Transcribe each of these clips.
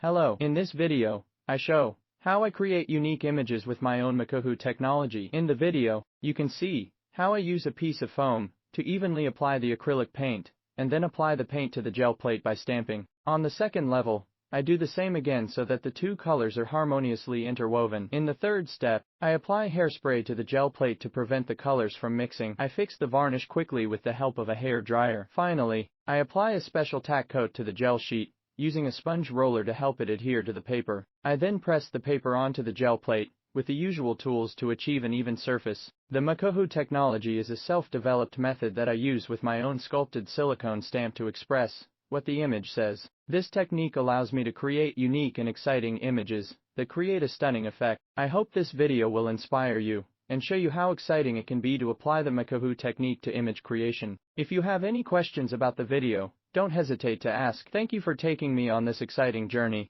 Hello, in this video, I show how I create unique images with my own MaKoHu technology. In the video, you can see how I use a piece of foam to evenly apply the acrylic paint, and then apply the paint to the gel plate by stamping. On the second level, I do the same again so that the two colors are harmoniously interwoven. In the third step, I apply hairspray to the gel plate to prevent the colors from mixing. I fix the varnish quickly with the help of a hair dryer. Finally, I apply a special tack coat to the gel sheet, using a sponge roller to help it adhere to the paper. I then press the paper onto the gel plate, with the usual tools to achieve an even surface. The MaKoHu technology is a self-developed method that I use with my own sculpted silicone stamp to express what the image says. This technique allows me to create unique and exciting images that create a stunning effect. I hope this video will inspire you and show you how exciting it can be to apply the MaKoHu technique to image creation. If you have any questions about the video, don't hesitate to ask. Thank you for taking me on this exciting journey.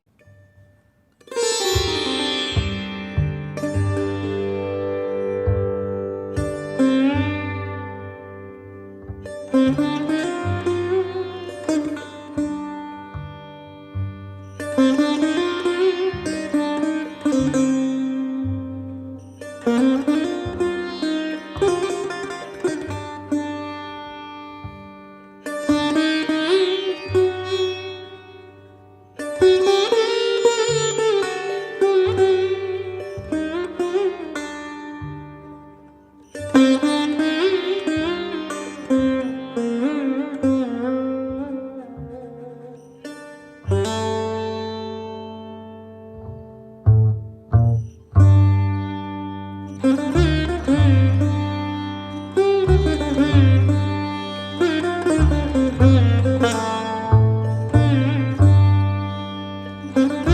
Thank you.